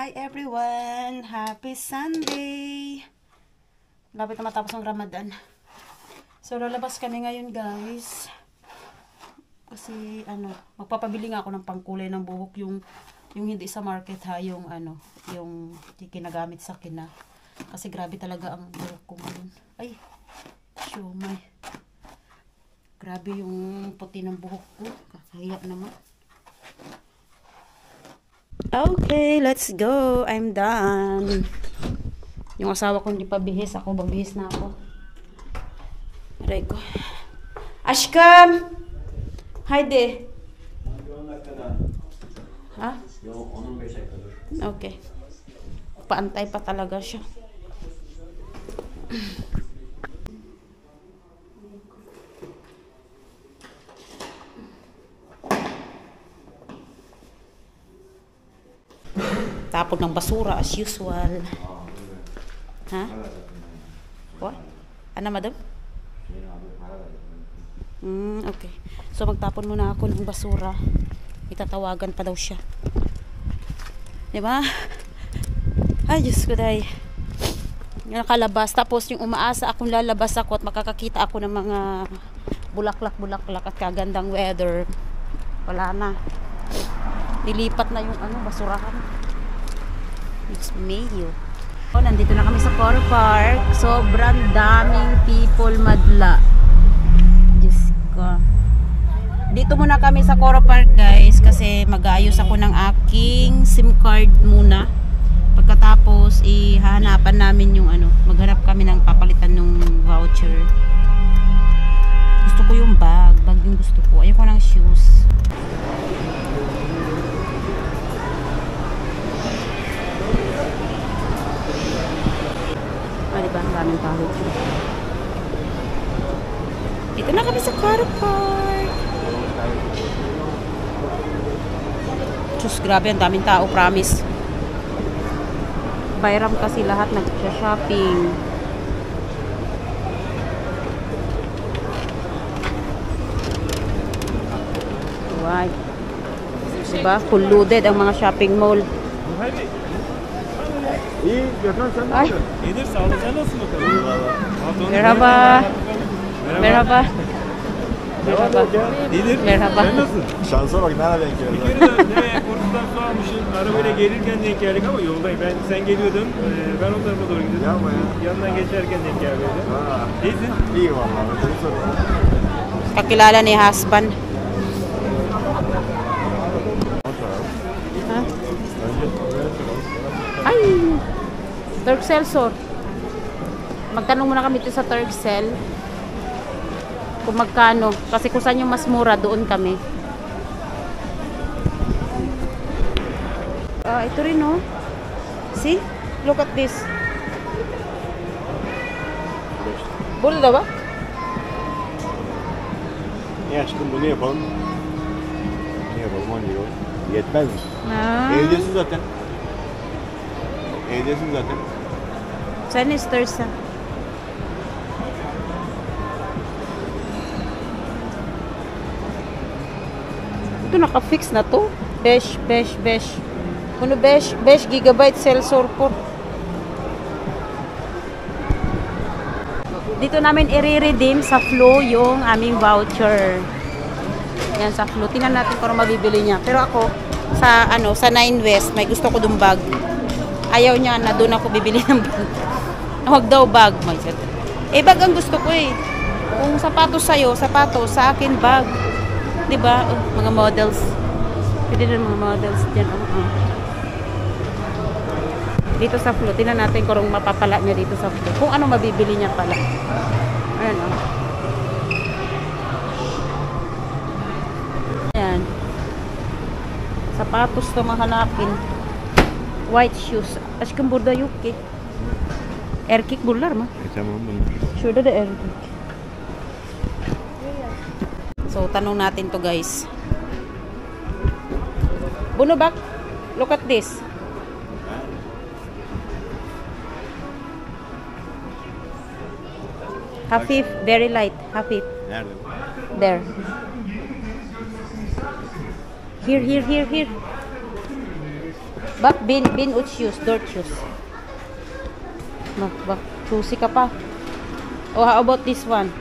Hi everyone! Happy Sunday! Lapit na matapos ang Ramadan. So lalabas kami ngayon guys. Kasi magpapabili nga ako ng pangkulay ng buhok, yung hindi sa market ha, yung yung kinagamit sa akin na. Kasi grabe talaga ang buhok ko ngayon. Ay, shumay. Grabe yung puti ng buhok ko. Kakahiya naman. Okay, let's go. I'm done. Yung asawa ko hindi pa bihis. Ako, babihis na ako. Aray ko. Ashkam! Haydi. Ha? Okay. Paantay pa talaga siya. Tapon ng basura as usual. Ha? What? Ano, madam? Okay. So magtapon muna ako ng basura. Itatawagan pa daw siya. Diba? Ay, Diyos ko dahi. Nakalabas. Tapos yung umaasa akong lalabas ako at makakakita ako ng mga bulaklak at kagandang weather. Wala na. Nilipat na yung basurahan. It's Mayo. Nandito na kami sa Coro Park. Sobrang daming people madla. Diyos ko. Dito muna kami sa Coro Park guys. Kasi mag-aayos ako ng aking SIM card muna. Pagkatapos ihahanapan namin yung maghanap kami ng papalitan ng voucher. Gusto ko yung bag. Bag yung gusto ko. Ayoko ng shoes. Diba? Ang daming tao. Dito na kami sa Coro Park. Diyos, grabe, ang daming tao, promise. Bayram kasi lahat nag-shopping. Wow. Diba? Full loaded ang mga shopping mall. İyi, Gökhan sen Ay. İyidir, sağ olun. Sen nasılsın bakalım? Merhaba. Merhaba. Merhaba. İyidir. Merhaba. Sen nasılsın? Şansa bak, nereye denk Bir geldi? kere de Korku'dan su almışım. Arabayla gelirken denk geldik ama yoldayım. Sen geliyordun. Ben o tarafa doğru gidiyordum. Yapma ya. Yanından geçerken denk geldi. Ha, İyisin. iyi vallahi. Seni soruyorum. Kakilala ni husband. Ha? Ay! Turkcell store. Magtanong muna kami dito sa Turkcell kung magkano. Kasi kung saan yung mas mura, doon kami. Ito rin, no? See? Look at this. Burada bak. İyi aşkım, bunu yapalım. Ne yapalım, 10 euro. Yetmez mi? Ah. Evdesin zaten. Evdesin zaten. Saan istersa? Ito naka-fix na to. Besh. Ano 5 gigabyte cell support. Dito namin i-redeem sa Flow yung aming voucher. Yan sa Flow. Tingnan natin kung ano mabibili niya. Pero ako sa sa 9 West, may gusto ko dong bag. Ayaw niya na doon ako bibili ng bag. Huwag daw bag. Bag ang gusto ko eh. Kung sapatos sa'yo, sapatos. Sa akin, bag. Diba? Mga models. Pwede rin mga models dyan. Dito sa Flow. Tingnan natin kung mapapala niya dito sa Flow. Kung ano mabibili niya pala. Ayan o. Ayan. Sapatos to mahanapin. White shoes. Aşkım burada yok ki. Erkek buralar mı? Tamam bunlar. Şurada da erkek. So, tanong natin to guys. Bunu bak. Look at this. Hafif. Very light. Hafif. Nerede? There. Here. Bak, bin ut shoes, dirt shoes. Bak, choosy ka pa. Oh, how about this one?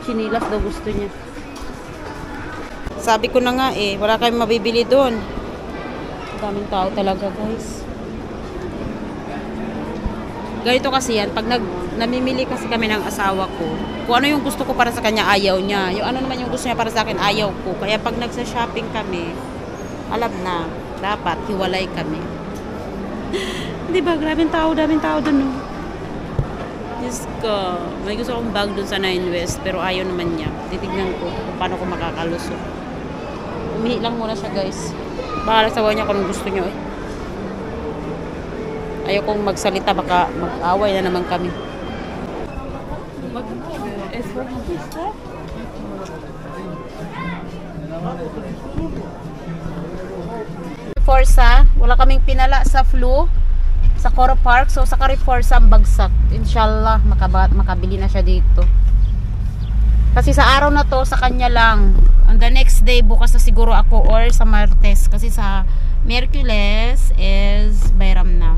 Chinilas daw gusto niya. Sabi ko na nga eh, wala kayong mabibili doon. Daming tao talaga, guys. Ganito kasi yan, pag namimili kasi kami ng asawa ko, kung ano yung gusto ko para sa kanya, ayaw niya. Yung ano naman yung gusto niya para sa akin, ayaw ko. Kaya pag nagsa-shopping kami, alam na, dapat hiwalay kami. Di ba? Daming tao doon, no? Diyos ko. May gusto akong bag doon sa 9 West, pero ayaw naman niya. Titignan ko kung paano ko makakalusot. Umihi lang muna siya, guys. Baka sawa niya kung gusto niyo eh. Ayaw kong magsalita, baka mag-away na naman kami. Forza, wala kaming pinala sa Flu, sa Coro Park. So, sa Forza ang bagsak. Inshallah, makabili na siya dito. Kasi sa araw na to, sa kanya lang. On the next day, bukas na siguro ako or sa Martes. Kasi sa Merkules is Bayram na.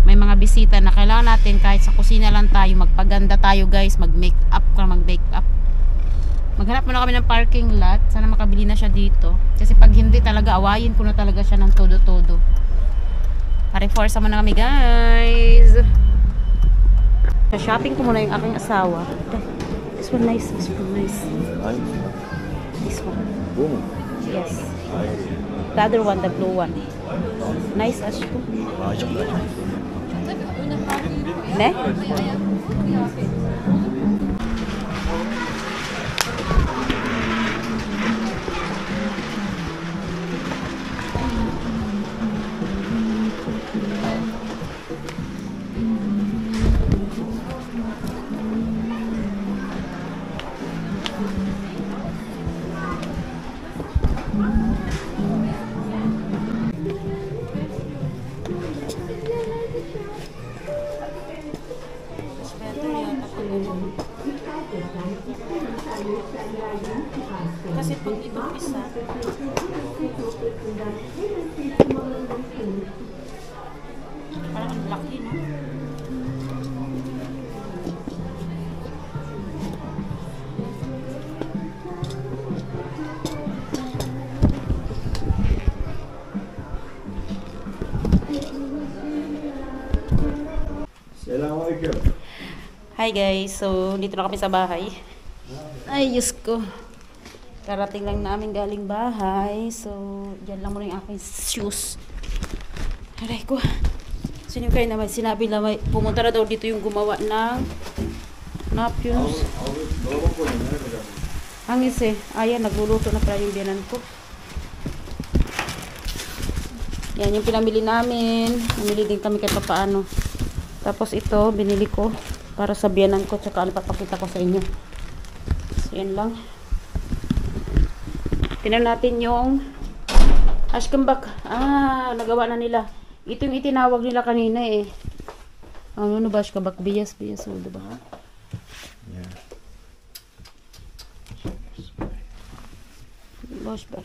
May mga bisita na kailangan natin kahit sa kusina lang tayo, magpaganda tayo guys, mag-make up ka, mag-bake up. Maghanap muna kami ng parking lot. Sana makabili na siya dito. Kasi pag hindi talaga, awayin ko na talaga siya ng todo-todo. Pare-forza muna kami guys. Sa shopping ko muna yung aking asawa. This one nice, this one nice. This one. Boom. Yes. The other one, the blue one. Nice as to. Ne? Kasi pag itong isa parang ang laki, no? Selamünaleyküm. Hi guys, so dito na kami sa bahay. Ay, Diyos ko. Karating lang namin galing bahay. So, dyan lang muna yung aking shoes. Aray ko. Sino kayo naman? Sinabi na may pumunta na daw dito yung gumawa ng napkins. Hangis eh. Ayan, nagluluto na pala yung biyanan ko. Yan yung pinamili namin. Namili din kami kahit papaano. Tapos ito, binili ko para sa biyanan ko. Tsaka ano, papakita ko sa inyo. So, yan lang. Tingnan natin yung ashkambak. Nagawa na nila. Ito yung itinawag nila kanina eh. Ano ba ashkambak? Biyas. O, diba? Yeah. Bosber.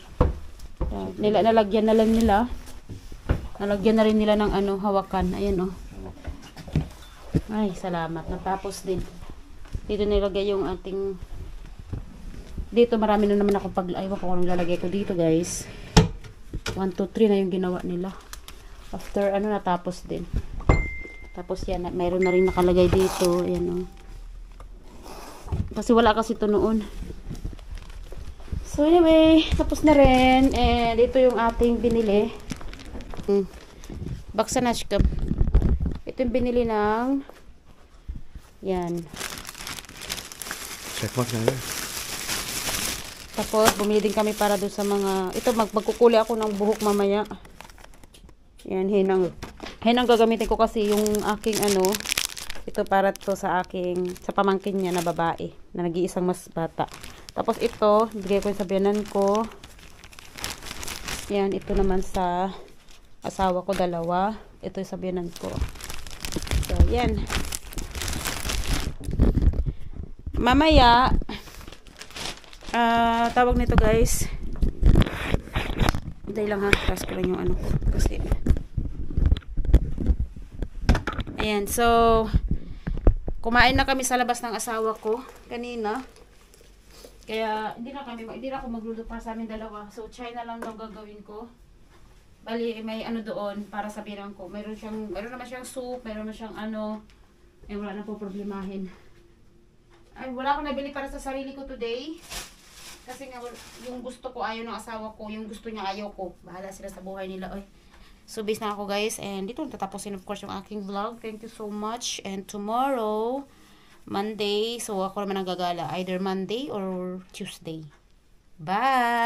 Nalagyan na lang nila. Nalagyan na rin nila ng ano, hawakan. Ayan o. Ay, salamat. Natapos din. Dito nilagay yung ating... Dito marami na naman ako aywan ko kung anong lalagay ko dito guys. 1, 2, 3 na yung ginawa nila. After ano natapos din. Tapos yan, mayroon na rin nakalagay dito. Ayan o. Kasi wala kasi ito noon. So anyway, tapos na rin. Dito yung ating binili. Baksanashkam. Ito yung binili ng yan. Çakmak nerede? Tapos, bumili din kami para doon sa mga... Ito, magkukuli ako ng buhok mamaya. Yan, hinang. Hinang gagamitin ko kasi yung aking ano... Ito para to sa aking... Sa pamangkin niya na babae. Na nag-iisang mas bata. Tapos ito, bigay ko yung sabihanan ko. Yan, ito naman sa... Asawa ko, 2. Ito yung sabihanan ko. So, yan. Mamaya... tawag nito guys, Dahil lang ha, taas ko lang yung ano ko. Kasi, ayan, so, kumain na kami sa labas ng asawa ko kanina. Kaya, hindi na ako magluluto para sa amin dalawa. So, China lang daw gagawin ko. Bali, may ano doon para sabihan ko. Meron naman siyang soup, meron naman siyang ano. Eh, wala na po problemahin. Ay, wala akong nabili para sa sarili ko today. Kasi nga, yung gusto ko ayaw ng asawa ko, yung gusto niya ayaw ko. Bahala sila sa buhay nila, oy. So, busy na ako guys. And dito tatapusin of course yung aking vlog. Thank you so much. And tomorrow, Monday, so ako naman ang gagala. Either Monday or Tuesday. Bye!